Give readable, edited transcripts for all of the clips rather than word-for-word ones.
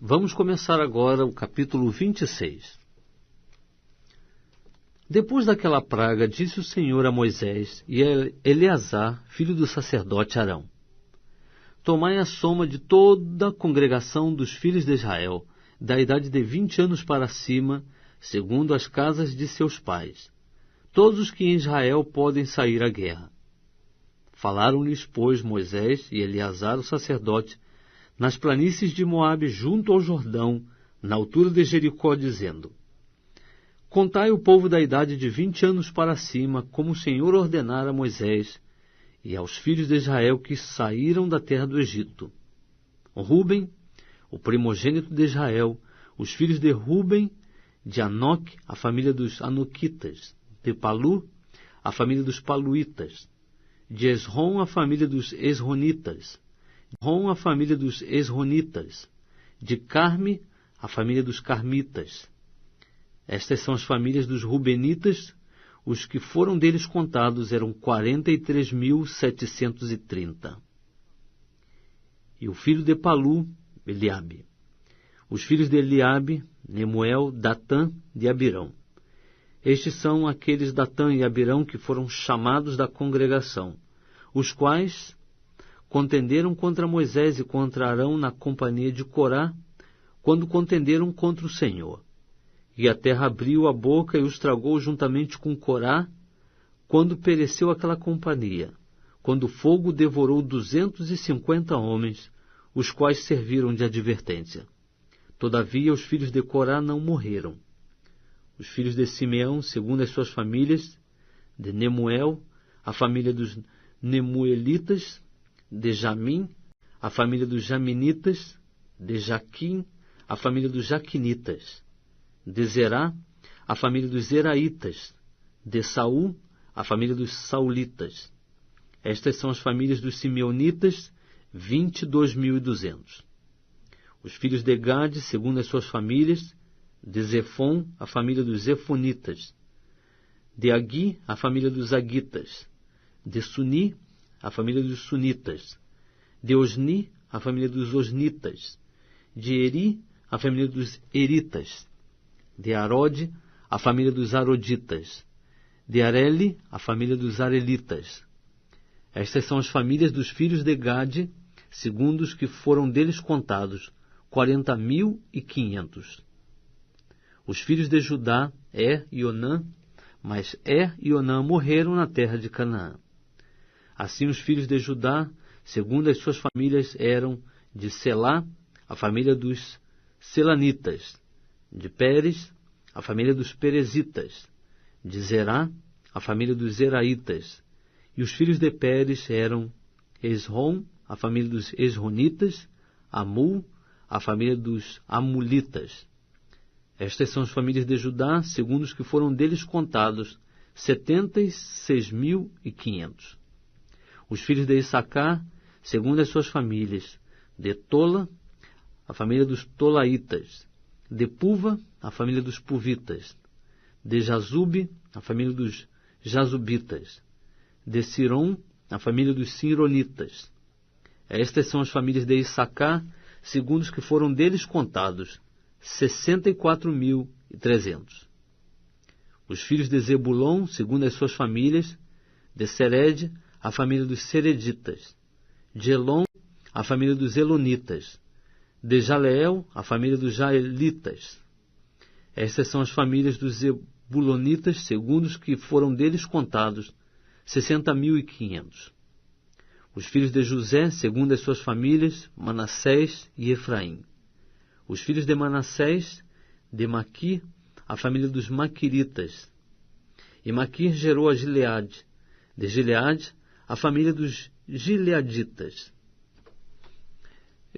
Vamos começar agora o capítulo 26. Depois daquela praga, disse o Senhor a Moisés e a Eleazar, filho do sacerdote Arão: Tomai a soma de toda a congregação dos filhos de Israel, da idade de 20 anos para cima, segundo as casas de seus pais, todos os que em Israel podem sair à guerra. Falaram-lhes, pois, Moisés e Eleazar, o sacerdote, nas planícies de Moabe, junto ao Jordão, na altura de Jericó, dizendo: Contai o povo da idade de 20 anos para cima, como o Senhor ordenara a Moisés, e aos filhos de Israel que saíram da terra do Egito. Ruben, o primogênito de Israel, os filhos de Ruben, de Anoque, a família dos Anoquitas, de Palu, a família dos Paluitas, de Esrom, a família dos Esronitas, de Rom, a família dos Esronitas, de Carme, a família dos Carmitas. Estas são as famílias dos Rubenitas. Os que foram deles contados eram 43.730. E o filho de Palu, Eliabe. Os filhos de Eliabe, Nemuel, Datã e Abirão. Estes são aqueles Datã e Abirão que foram chamados da congregação, os quais contenderam contra Moisés e contra Arão na companhia de Corá, quando contenderam contra o Senhor. E a terra abriu a boca e os tragou juntamente com Corá, quando pereceu aquela companhia, quando o fogo devorou 250 homens, os quais serviram de advertência. Todavia os filhos de Corá não morreram. Os filhos de Simeão, segundo as suas famílias, de Nemuel, a família dos Nemuelitas, de Jamim, a família dos Jaminitas, de Jaquim, a família dos Jaquinitas, de Zerá, a família dos Zeraitas, de Saul, a família dos Saulitas. Estas são as famílias dos Simeonitas, 22.200. Os filhos de Gade, segundo as suas famílias, de Zefon, a família dos Zefonitas, de Agui, a família dos Agitas, de Suni, a família dos Sunitas, de Osni, a família dos Osnitas, de Eri, a família dos Eritas, de Arode, a família dos Aroditas, de Areli, a família dos Arelitas. Estas são as famílias dos filhos de Gade, segundo os que foram deles contados, 40.500. Os filhos de Judá, e Onã, mas e Onã morreram na terra de Canaã. Assim os filhos de Judá, segundo as suas famílias, eram de Selá, a família dos Selanitas, de Pérez, a família dos Perezitas, de Zerá, a família dos Zeraitas. E os filhos de Pérez eram Esrom, a família dos Esronitas, Amul, a família dos Amulitas. Estas são as famílias de Judá, segundo os que foram deles contados, 76.500. Os filhos de Issacar, segundo as suas famílias, de Tola, a família dos Tolaitas, de Puva, a família dos Puvitas, de Jazube, a família dos Jazubitas, de Siron, a família dos Sironitas. Estas são as famílias de Issacar, segundo os que foram deles contados, 64.300. Os filhos de Zebulon, segundo as suas famílias, de Sered, a família dos Sereditas, de Elon, a família dos Elonitas, de Jaleel, a família dos Jaelitas. Estas são as famílias dos Zebulonitas, segundo os que foram deles contados, 60.500. Os filhos de José, segundo as suas famílias, Manassés e Efraim. Os filhos de Manassés, de Maqui, a família dos Maquiritas. E Maqui gerou a Gileade, de Gileade, a família dos Gileaditas.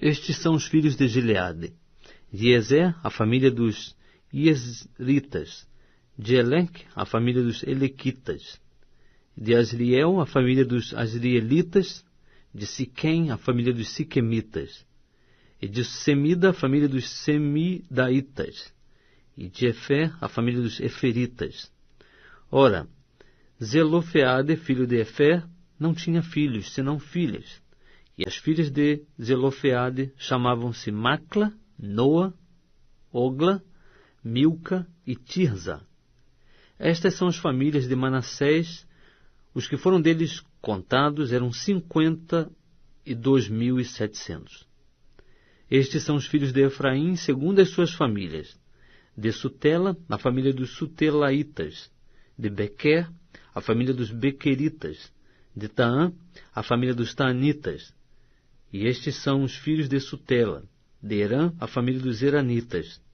Estes são os filhos de Gileade: de Ezer, a família dos Iezritas, de Eleque, a família dos Elequitas, de Asriel, a família dos Asrielitas, de Siquém, a família dos Siquemitas, e de Semida, a família dos Semidaitas, e de Efer, a família dos Eferitas. Ora, Zelofeade, filho de Efer, não tinha filhos, senão filhas. E as filhas de Zelofeade chamavam-se Macla, Noa, Ogla, Milca e Tirza. Estas são as famílias de Manassés. Os que foram deles contados eram 52.700. Estes são os filhos de Efraim, segundo as suas famílias. De Sutela, a família dos Sutelaitas. De Bequer, a família dos Bequeritas. De Taã, a família dos Taanitas. E estes são os filhos de Sutela. De Herã, a família dos Heranitas.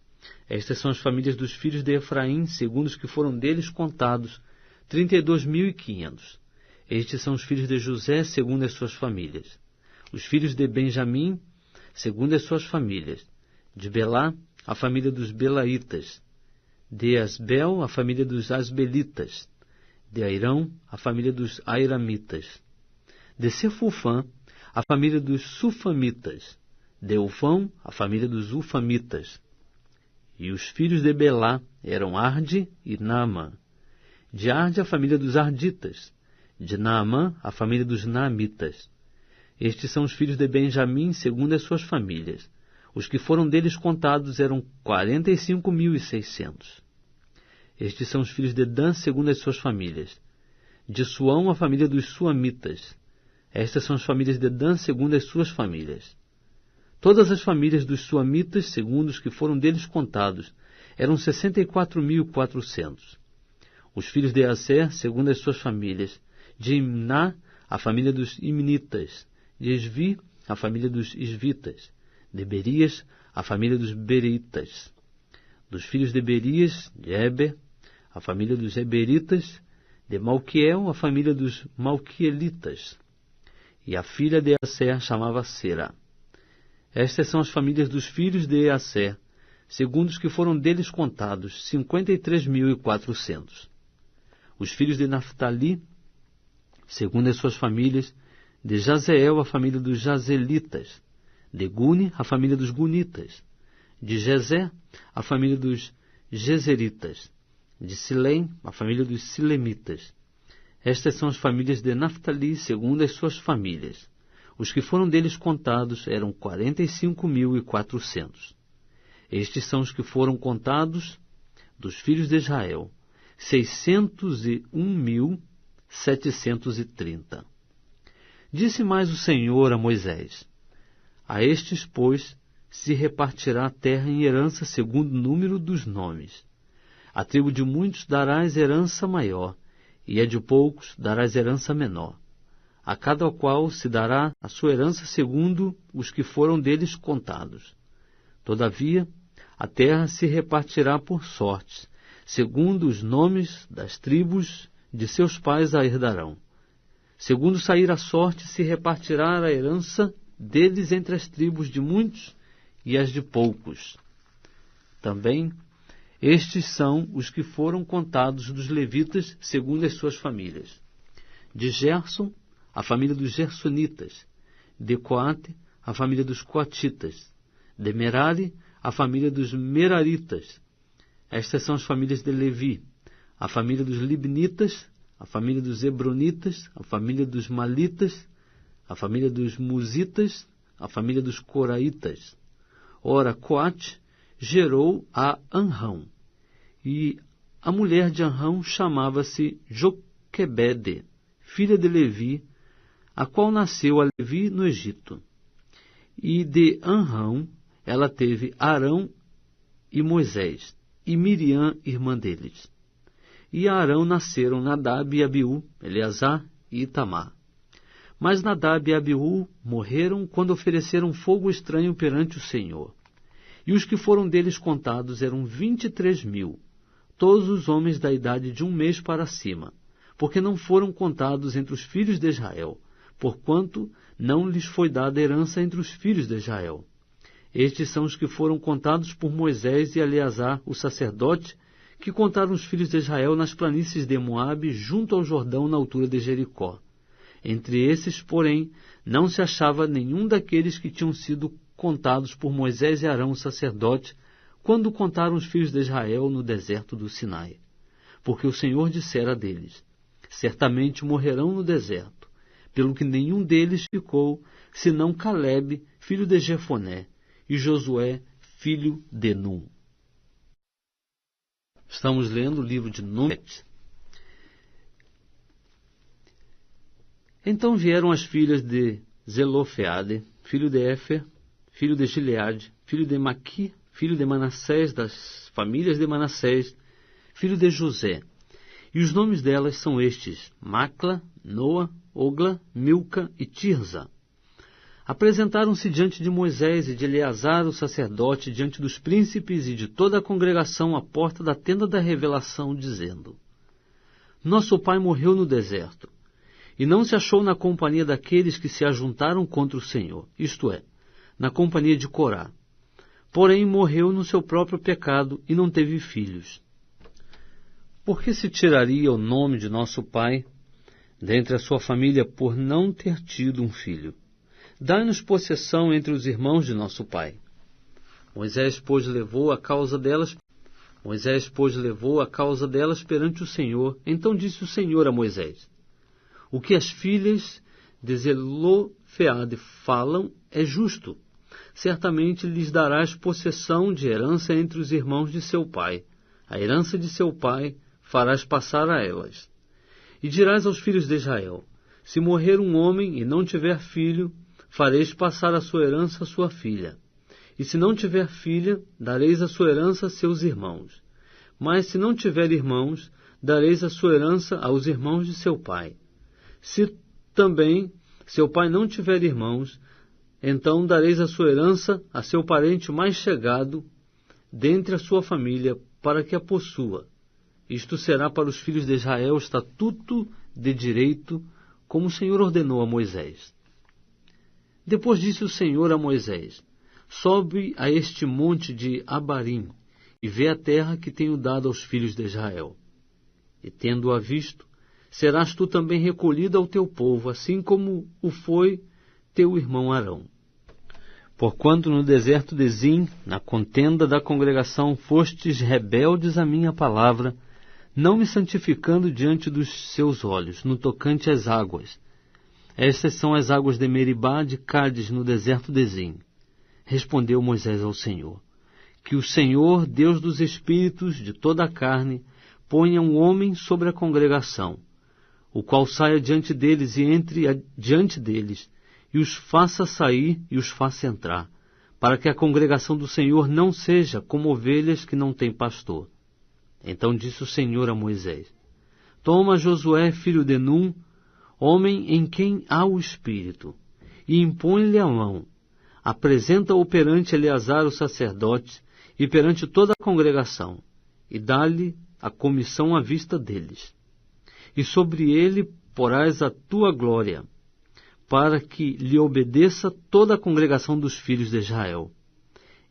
Estas são as famílias dos filhos de Efraim, segundo os que foram deles contados, 32.500. Estes são os filhos de José, segundo as suas famílias. Os filhos de Benjamim, segundo as suas famílias. De Belá, a família dos Belaitas. De Asbel, a família dos Asbelitas. De Airão, a família dos Airamitas. De Sefufã, a família dos Sufamitas. De Ufão, a família dos Ufamitas. E os filhos de Belá eram Arde e Naamã. De Arde, a família dos Arditas. De Naamã, a família dos Naamitas. Estes são os filhos de Benjamim, segundo as suas famílias. Os que foram deles contados eram 45.600. Estes são os filhos de Dan, segundo as suas famílias. De Suão, a família dos Suamitas. Estas são as famílias de Dan, segundo as suas famílias. Todas as famílias dos Suamitas, segundo os que foram deles contados, eram 64.400. Os filhos de Aser, segundo as suas famílias. De Imná, a família dos Imnitas. De Esvi, a família dos Esvitas. De Berias, a família dos Bereitas. Dos filhos de Berias, de Eber, a família dos Eberitas. De Malquiel, a família dos Malquielitas. E a filha de Aser chamava Sera. Estas são as famílias dos filhos de Aser, segundo os que foram deles contados, 53.400. Os filhos de Naftali, segundo as suas famílias. De Jazeel, a família dos Jazelitas. De Guni, a família dos Gunitas. De Jezé, a família dos Jezeritas. De Silém, a família dos Silemitas. Estas são as famílias de Naftali, segundo as suas famílias. Os que foram deles contados eram 45.400. Estes são os que foram contados dos filhos de Israel, 601.730. Disse mais o Senhor a Moisés: a estes, pois, se repartirá a terra em herança segundo o número dos nomes. A tribo de muitos darás herança maior, e a de poucos darás herança menor. A cada qual se dará a sua herança segundo os que foram deles contados. Todavia, a terra se repartirá por sortes, segundo os nomes das tribos de seus pais a herdarão. Segundo sair a sorte, se repartirá a herança deles entre as tribos de muitos e as de poucos. Também, estes são os que foram contados dos levitas, segundo as suas famílias. De Gerson, a família dos Gersonitas. De Coate, a família dos Coatitas. De Merari, a família dos Meraritas. Estas são as famílias de Levi, a família dos Libnitas, a família dos Hebronitas, a família dos Malitas, a família dos Musitas, a família dos Coraitas. Ora, Coate gerou a Anrão, e a mulher de Anrão chamava-se Joquebede, filha de Levi, a qual nasceu a Levi no Egito. E de Anrão ela teve Arão e Moisés, e Miriam, irmã deles. E a Arão nasceram Nadab e Abiú, Eleazar e Itamar. Mas Nadab e Abiú morreram quando ofereceram fogo estranho perante o Senhor. E os que foram deles contados eram 23.000, todos os homens da idade de 1 mês para cima, porque não foram contados entre os filhos de Israel, porquanto não lhes foi dada herança entre os filhos de Israel. Estes são os que foram contados por Moisés e Eleazar, o sacerdote, que contaram os filhos de Israel nas planícies de Moabe, junto ao Jordão, na altura de Jericó. Entre esses, porém, não se achava nenhum daqueles que tinham sido contados por Moisés e Arão, o sacerdote, quando contaram os filhos de Israel no deserto do Sinai. Porque o Senhor dissera deles: certamente morrerão no deserto, pelo que nenhum deles ficou, senão Calebe, filho de Jefoné, e Josué, filho de Num. Estamos lendo o livro de Números. Então vieram as filhas de Zelofeade, filho de Éfer, filho de Gileade, filho de Maqui, filho de Manassés, das famílias de Manassés, filho de José. E os nomes delas são estes: Macla, Noa, Ogla, Milca e Tirza. Apresentaram-se diante de Moisés e de Eleazar, o sacerdote, diante dos príncipes e de toda a congregação à porta da tenda da revelação, dizendo: Nosso pai morreu no deserto, e não se achou na companhia daqueles que se ajuntaram contra o Senhor, isto é, na companhia de Corá. Porém morreu no seu próprio pecado e não teve filhos. Por que se tiraria o nome de nosso pai dentre a sua família por não ter tido um filho? Dai-nos possessão entre os irmãos de nosso pai. Moisés, pois, levou a causa delas perante o Senhor. Então disse o Senhor a Moisés: O que as filhas de Zelofeade falam é justo. Certamente lhes darás possessão de herança entre os irmãos de seu pai. A herança de seu pai farás passar a elas. E dirás aos filhos de Israel: Se morrer um homem e não tiver filho, fareis passar a sua herança à sua filha. E se não tiver filha, dareis a sua herança a seus irmãos. Mas se não tiver irmãos, dareis a sua herança aos irmãos de seu pai. Se também seu pai não tiver irmãos, então dareis a sua herança a seu parente mais chegado dentre a sua família, para que a possua. Isto será para os filhos de Israel estatuto de direito, como o Senhor ordenou a Moisés. Depois disse o Senhor a Moisés: Sobe a este monte de Abarim, e vê a terra que tenho dado aos filhos de Israel. E tendo-a visto, serás tu também recolhido ao teu povo, assim como o foi teu irmão Arão. Porquanto no deserto de Zim, na contenda da congregação, fostes rebeldes à minha palavra, não me santificando diante dos seus olhos, no tocante às águas. Estas são as águas de Meribá, de Cádiz, no deserto de Zim. Respondeu Moisés ao Senhor: Que o Senhor, Deus dos espíritos de toda a carne, ponha um homem sobre a congregação, o qual saia diante deles e entre diante deles, e os faça sair e os faça entrar, para que a congregação do Senhor não seja como ovelhas que não têm pastor. Então disse o Senhor a Moisés: Toma Josué, filho de Num, homem em quem há o Espírito, e impõe-lhe a mão. Apresenta-o perante Eleazar, o sacerdote, e perante toda a congregação, e dá-lhe a comissão à vista deles. E sobre ele porás a tua glória, para que lhe obedeça toda a congregação dos filhos de Israel.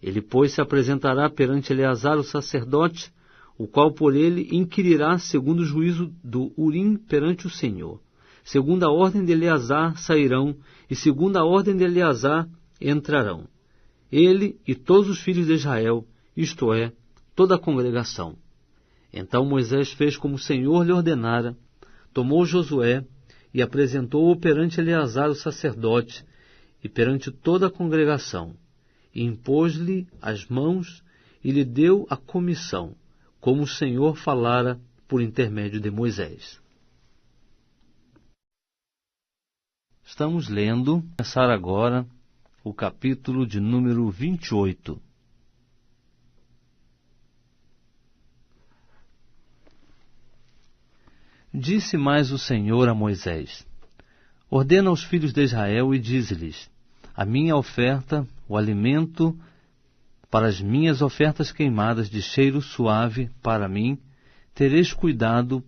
Ele, pois, se apresentará perante Eleazar, o sacerdote, o qual por ele inquirirá segundo o juízo do Urim perante o Senhor. Segundo a ordem de Eleazar sairão, e segundo a ordem de Eleazar entrarão. Ele e todos os filhos de Israel, isto é, toda a congregação. Então Moisés fez como o Senhor lhe ordenara, tomou Josué e apresentou-o perante Eleazar o sacerdote e perante toda a congregação, e impôs-lhe as mãos e lhe deu a comissão, como o Senhor falara por intermédio de Moisés. Estamos lendo, começar agora, o capítulo de número 28. Disse mais o Senhor a Moisés: Ordena aos filhos de Israel e dize-lhes: A minha oferta, o alimento para as minhas ofertas queimadas de cheiro suave para mim, tereis cuidado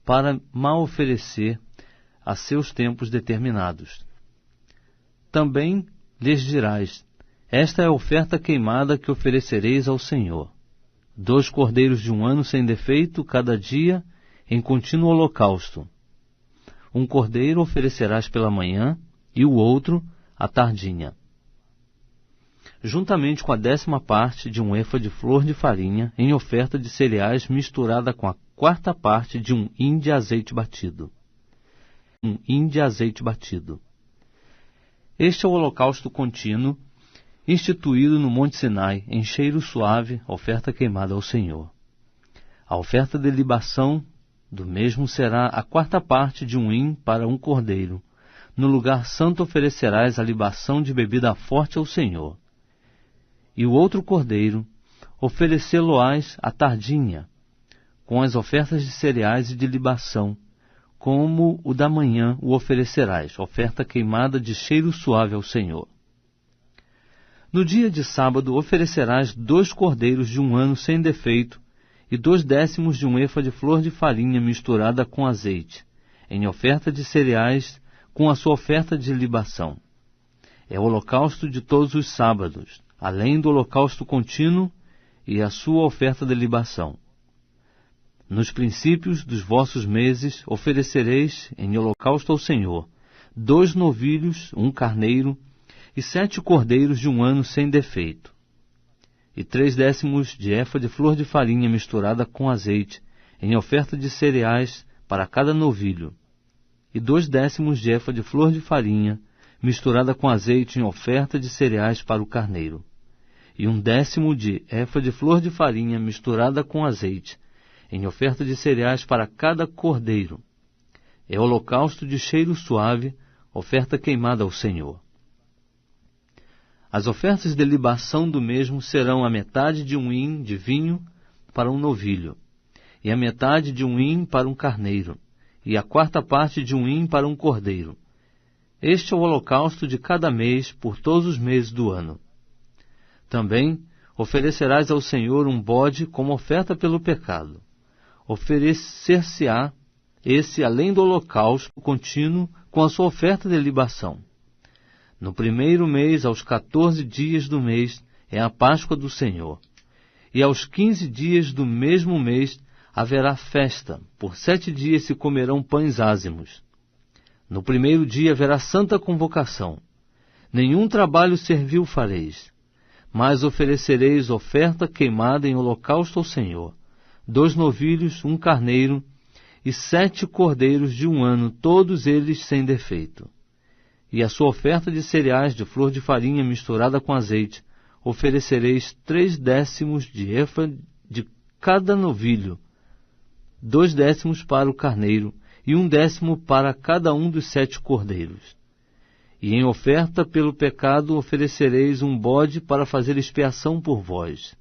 para mal oferecer a seus tempos determinados. Também lhes dirás: Esta é a oferta queimada que oferecereis ao Senhor. 2 cordeiros de 1 ano sem defeito, cada dia, em contínuo holocausto. 1 cordeiro oferecerás pela manhã, e o outro à tardinha. Juntamente com a 10ª parte de 1 efa de flor de farinha, em oferta de cereais misturada com a 4ª parte de 1 hin de azeite batido. 1 hin de azeite batido. Este é o holocausto contínuo, instituído no Monte Sinai, em cheiro suave, oferta queimada ao Senhor. A oferta de libação do mesmo será a 4ª parte de um hin para um cordeiro. No lugar santo oferecerás a libação de bebida forte ao Senhor. E o outro cordeiro oferecê-lo-ás à tardinha, com as ofertas de cereais e de libação, como o da manhã o oferecerás, oferta queimada de cheiro suave ao Senhor. No dia de sábado oferecerás 2 cordeiros de 1 ano sem defeito, e 2/10 de um efa de flor de farinha misturada com azeite, em oferta de cereais, com a sua oferta de libação. É o holocausto de todos os sábados, além do holocausto contínuo e a sua oferta de libação. Nos princípios dos vossos meses oferecereis em holocausto ao Senhor 2 novilhos, 1 carneiro, e 7 cordeiros de 1 ano sem defeito, e 3/10 de efa de flor de farinha misturada com azeite, em oferta de cereais para cada novilho, e 2/10 de efa de flor de farinha misturada com azeite em oferta de cereais para o carneiro, e 1/10 de efa de flor de farinha misturada com azeite, em oferta de cereais para cada cordeiro. É holocausto de cheiro suave, oferta queimada ao Senhor. As ofertas de libação do mesmo serão a metade de um hin de vinho para um novilho, e a metade de um hin para um carneiro, e a 4ª parte de um hin para um cordeiro. Este é o holocausto de cada mês por todos os meses do ano. Também oferecerás ao Senhor um bode como oferta pelo pecado. Oferecer-se-á esse além do holocausto contínuo com a sua oferta de libação. No primeiro mês, aos 14 dias do mês, é a Páscoa do Senhor. E aos 15 dias do mesmo mês haverá festa. Por 7 dias se comerão pães ázimos. No primeiro dia haverá santa convocação. Nenhum trabalho servil fareis, mas oferecereis oferta queimada em holocausto ao Senhor, 2 novilhos, 1 carneiro, e 7 cordeiros de 1 ano, todos eles sem defeito. E a sua oferta de cereais de flor de farinha misturada com azeite, oferecereis 3/10 de efa de cada novilho, 2/10 para o carneiro, e 1/10 para cada um dos 7 cordeiros. E em oferta pelo pecado oferecereis um bode para fazer expiação por vós.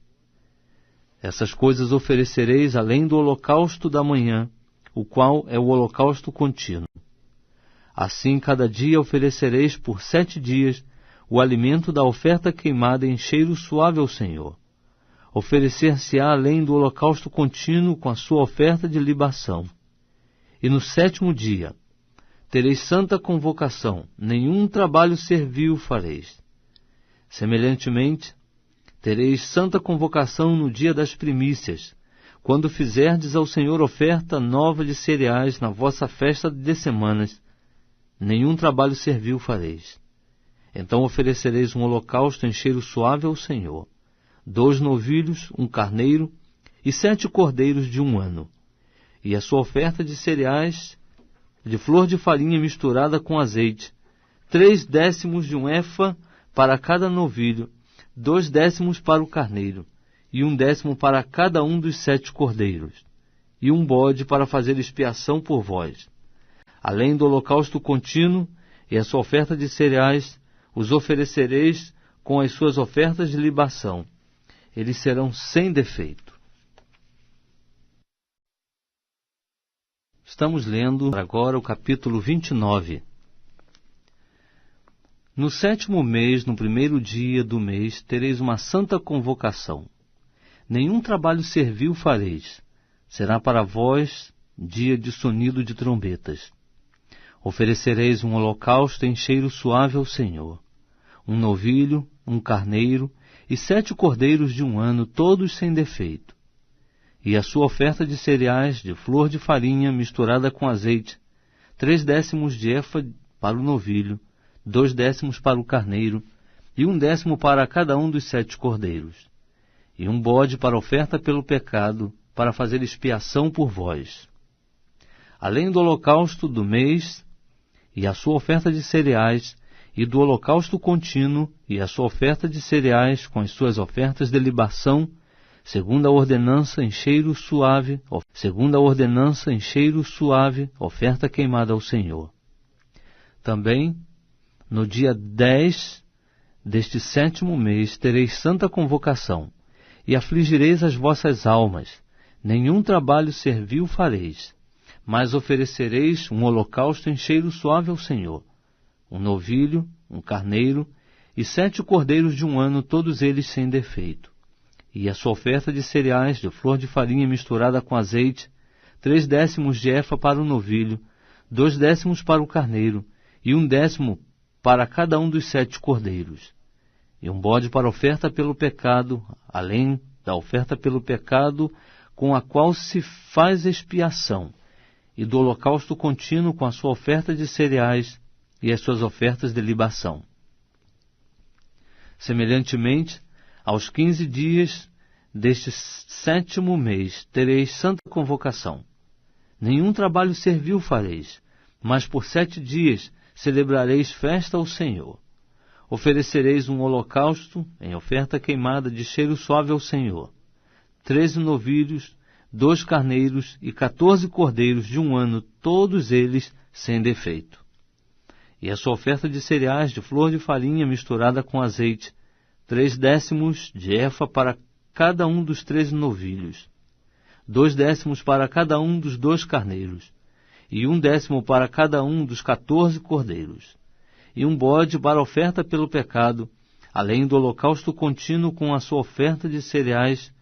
Essas coisas oferecereis além do holocausto da manhã, o qual é o holocausto contínuo. Assim, cada dia oferecereis por 7 dias o alimento da oferta queimada em cheiro suave ao Senhor. Oferecer-se-á além do holocausto contínuo com a sua oferta de libação. E no 7º dia tereis santa convocação, nenhum trabalho servil fareis. Semelhantemente, tereis santa convocação no dia das primícias, quando fizerdes ao Senhor oferta nova de cereais na vossa festa de semanas, nenhum trabalho servil fareis. Então oferecereis um holocausto em cheiro suave ao Senhor, 2 novilhos, 1 carneiro, e 7 cordeiros de 1 ano, e a sua oferta de cereais, de flor de farinha misturada com azeite, 3/10 de um efa para cada novilho, 2/10 para o carneiro, e 1/10 para cada um dos 7 cordeiros, e um bode para fazer expiação por vós. Além do holocausto contínuo e a sua oferta de cereais, os oferecereis com as suas ofertas de libação. Eles serão sem defeito. Estamos lendo agora o capítulo 29. No 7º mês, no primeiro dia do mês, tereis uma santa convocação. Nenhum trabalho servil fareis. Será para vós dia de sonido de trombetas. Oferecereis um holocausto em cheiro suave ao Senhor, 1 novilho, 1 carneiro, e 7 cordeiros de 1 ano, todos sem defeito. E a sua oferta de cereais, de flor de farinha misturada com azeite, 3/10 de efa para o novilho, 2/10 para o carneiro, e 1/10 para cada um dos 7 cordeiros. E um bode para oferta pelo pecado, para fazer expiação por vós. Além do holocausto do mês, e a sua oferta de cereais, e do holocausto contínuo, e a sua oferta de cereais com as suas ofertas de libação, segundo a ordenança em cheiro suave, oferta queimada ao Senhor. Também, no dia 10 deste 7º mês, tereis santa convocação, e afligireis as vossas almas. Nenhum trabalho servil fareis, mas oferecereis um holocausto em cheiro suave ao Senhor, um novilho, um carneiro, e 7 cordeiros de 1 ano, todos eles sem defeito. E a sua oferta de cereais, de flor de farinha misturada com azeite, 3/10 de efa para o novilho, 2/10 para o carneiro, e 1/10 para cada um dos 7 cordeiros. E um bode para oferta pelo pecado, além da oferta pelo pecado, com a qual se faz expiação, e do holocausto contínuo com a sua oferta de cereais e as suas ofertas de libação. Semelhantemente, aos 15 dias deste 7º mês tereis santa convocação. Nenhum trabalho servil fareis, mas por 7 dias celebrareis festa ao Senhor. Oferecereis um holocausto em oferta queimada de cheiro suave ao Senhor, 13 novilhos, 2 carneiros e 14 cordeiros de 1 ano, todos eles sem defeito. E a sua oferta de cereais, de flor de farinha misturada com azeite, 3/10 de efa para cada um dos 13 novilhos, 2/10 para cada um dos 2 carneiros, e 1/10 para cada um dos 14 cordeiros, e um bode para oferta pelo pecado, além do holocausto contínuo com a sua oferta de cereais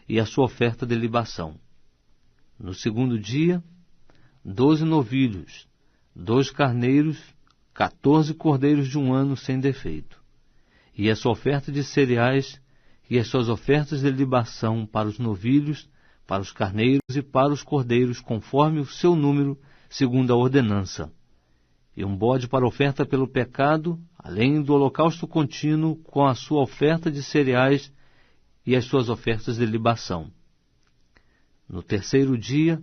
e a sua oferta de libação. No 2º dia, 12 novilhos, 2 carneiros, 14 cordeiros de 1 ano sem defeito, e a sua oferta de cereais e as suas ofertas de libação para os novilhos, para os carneiros e para os cordeiros, conforme o seu número, segundo a ordenança. E um bode para oferta pelo pecado, além do holocausto contínuo com a sua oferta de cereais e as suas ofertas de libação. No 3º dia,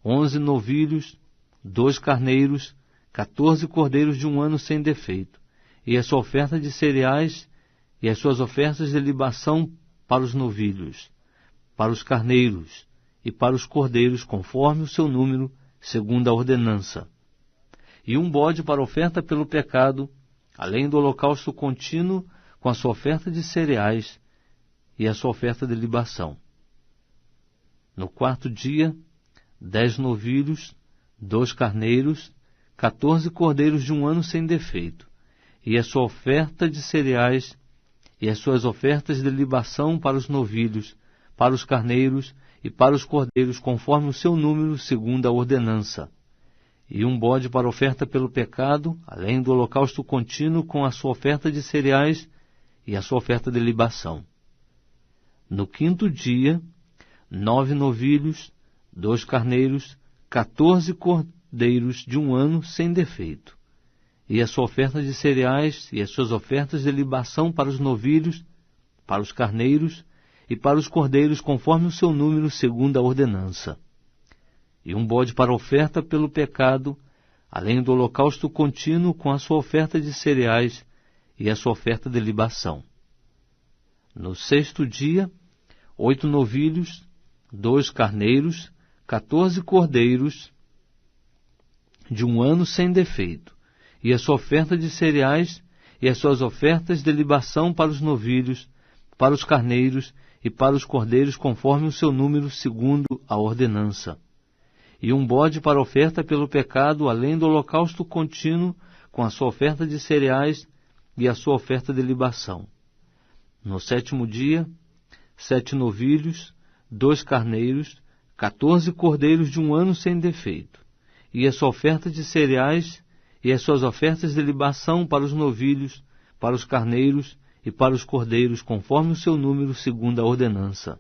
11 novilhos, 2 carneiros, 14 cordeiros de 1 ano sem defeito, e a sua oferta de cereais e as suas ofertas de libação para os novilhos, para os carneiros e para os cordeiros, conforme o seu número, segundo a ordenança. E um bode para oferta pelo pecado, além do holocausto contínuo com a sua oferta de cereais e a sua oferta de libação. No 4º dia, 10 novilhos, 2 carneiros, 14 cordeiros de 1 ano sem defeito, e a sua oferta de cereais e as suas ofertas de libação para os novilhos, para os carneiros e para os cordeiros, conforme o seu número, segundo a ordenança. E um bode para oferta pelo pecado, além do holocausto contínuo com a sua oferta de cereais e a sua oferta de libação. No 5º dia, 9 novilhos, 2 carneiros, 14 cordeiros de 1 ano sem defeito, e a sua oferta de cereais e as suas ofertas de libação para os novilhos, para os carneiros e para os cordeiros, conforme o seu número, segundo a ordenança. E um bode para oferta pelo pecado, além do holocausto contínuo com a sua oferta de cereais e a sua oferta de libação. No 6º dia, 8 novilhos, 2 carneiros, 14 cordeiros de 1 ano sem defeito, e a sua oferta de cereais e as suas ofertas de libação para os novilhos, para os carneiros e para os cordeiros, conforme o seu número, segundo a ordenança. E um bode para oferta pelo pecado, além do holocausto contínuo com a sua oferta de cereais e a sua oferta de libação. No 7º dia, 7 novilhos, 2 carneiros, 14 cordeiros de 1 ano sem defeito, e a sua oferta de cereais e as suas ofertas de libação para os novilhos, para os carneiros e para os cordeiros, conforme o seu número, segundo a ordenança.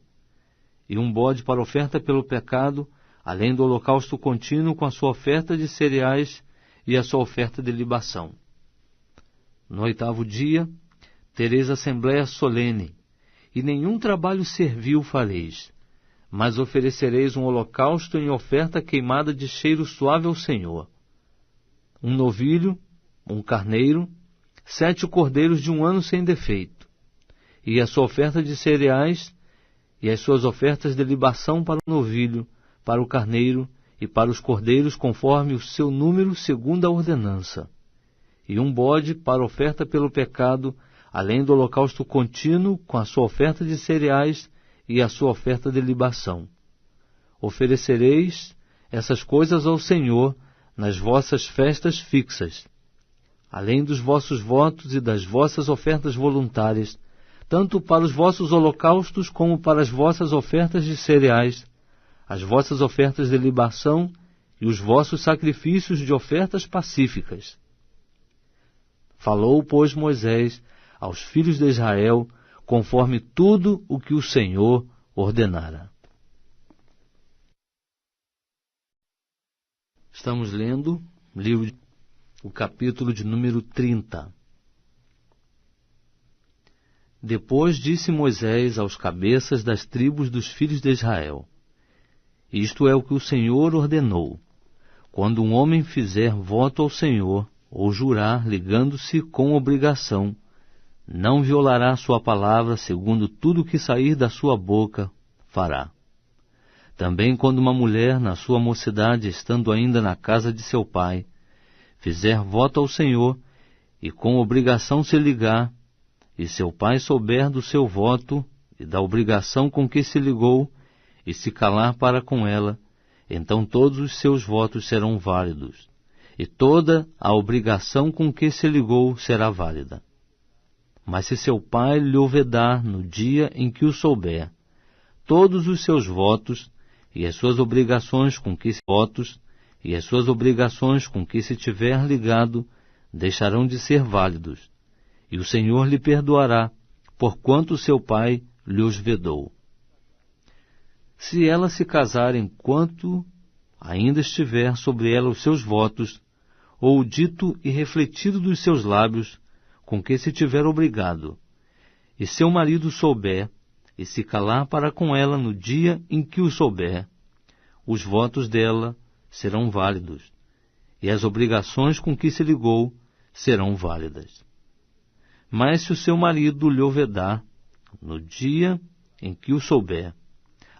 E um bode para oferta pelo pecado, além do holocausto contínuo com a sua oferta de cereais e a sua oferta de libação. No 8º dia, tereis assembléia solene, e nenhum trabalho servil fareis, mas oferecereis um holocausto em oferta queimada de cheiro suave ao Senhor. Um novilho, um carneiro, 7 cordeiros de 1 ano sem defeito, e a sua oferta de cereais, e as suas ofertas de libação para o novilho, para o carneiro e para os cordeiros, conforme o seu número, segundo a ordenança, e 1 bode para oferta pelo pecado, além do holocausto contínuo, com a sua oferta de cereais e a sua oferta de libação. Oferecereis essas coisas ao Senhor nas vossas festas fixas, além dos vossos votos e das vossas ofertas voluntárias, tanto para os vossos holocaustos como para as vossas ofertas de cereais, as vossas ofertas de libação e os vossos sacrifícios de ofertas pacíficas. Falou, pois, Moisés aos filhos de Israel, conforme tudo o que o Senhor ordenara. Estamos lendo o capítulo de número 30. Depois disse Moisés aos cabeças das tribos dos filhos de Israel: Isto é o que o Senhor ordenou. Quando um homem fizer voto ao Senhor, ou jurar, ligando-se com obrigação, não violará sua palavra, segundo tudo que sair da sua boca, fará. Também quando uma mulher, na sua mocidade, estando ainda na casa de seu pai, fizer voto ao Senhor, e com obrigação se ligar, e seu pai souber do seu voto e da obrigação com que se ligou, e se calar para com ela, então todos os seus votos serão válidos, e toda a obrigação com que se ligou será válida. Mas se seu pai lhe o vedar no dia em que o souber, todos os seus votos e as suas obrigações com que se tiver ligado deixarão de ser válidos, e o Senhor lhe perdoará, porquanto seu pai lhe os vedou. Se ela se casar enquanto ainda estiver sobre ela os seus votos, ou o dito e refletido dos seus lábios, com que se tiver obrigado, e seu marido souber, e se calar para com ela no dia em que o souber, os votos dela serão válidos, e as obrigações com que se ligou serão válidas. Mas se o seu marido lhe o vedar, no dia em que o souber,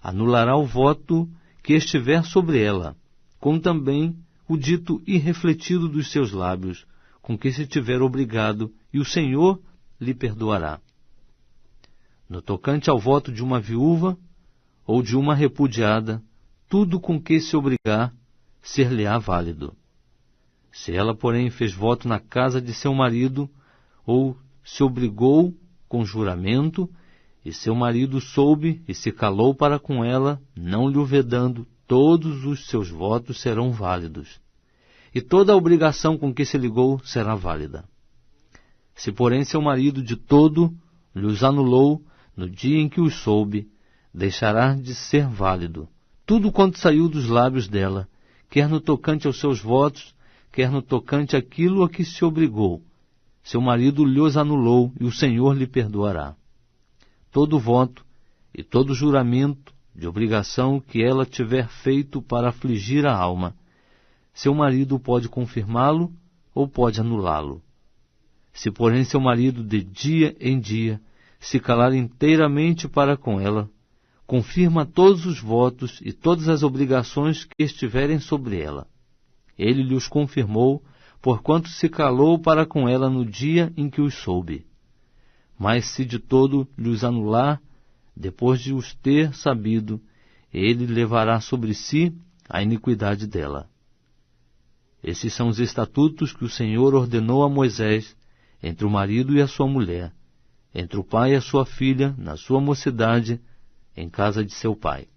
anulará o voto que estiver sobre ela, como também o dito irrefletido dos seus lábios, com que se tiver obrigado, e o Senhor lhe perdoará. No tocante ao voto de uma viúva ou de uma repudiada, tudo com que se obrigar ser-lhe-á válido. Se ela, porém, fez voto na casa de seu marido, ou se obrigou com juramento, e seu marido soube e se calou para com ela, não lhe o vedando, todos os seus votos serão válidos, e toda a obrigação com que se ligou será válida. Se, porém, seu marido de todo lhes anulou no dia em que os soube, deixará de ser válido tudo quanto saiu dos lábios dela, quer no tocante aos seus votos, quer no tocante àquilo a que se obrigou. Seu marido lhes anulou, e o Senhor lhe perdoará. Todo voto e todo juramento de obrigação que ela tiver feito para afligir a alma, seu marido pode confirmá-lo ou pode anulá-lo. Se, porém, seu marido de dia em dia se calar inteiramente para com ela, confirma todos os votos e todas as obrigações que estiverem sobre ela. Ele lhes confirmou, porquanto se calou para com ela no dia em que os soube. Mas se de todo lhes anular, depois de os ter sabido, ele levará sobre si a iniquidade dela. Esses são os estatutos que o Senhor ordenou a Moisés, entre o marido e a sua mulher, entre o pai e a sua filha, na sua mocidade, em casa de seu pai.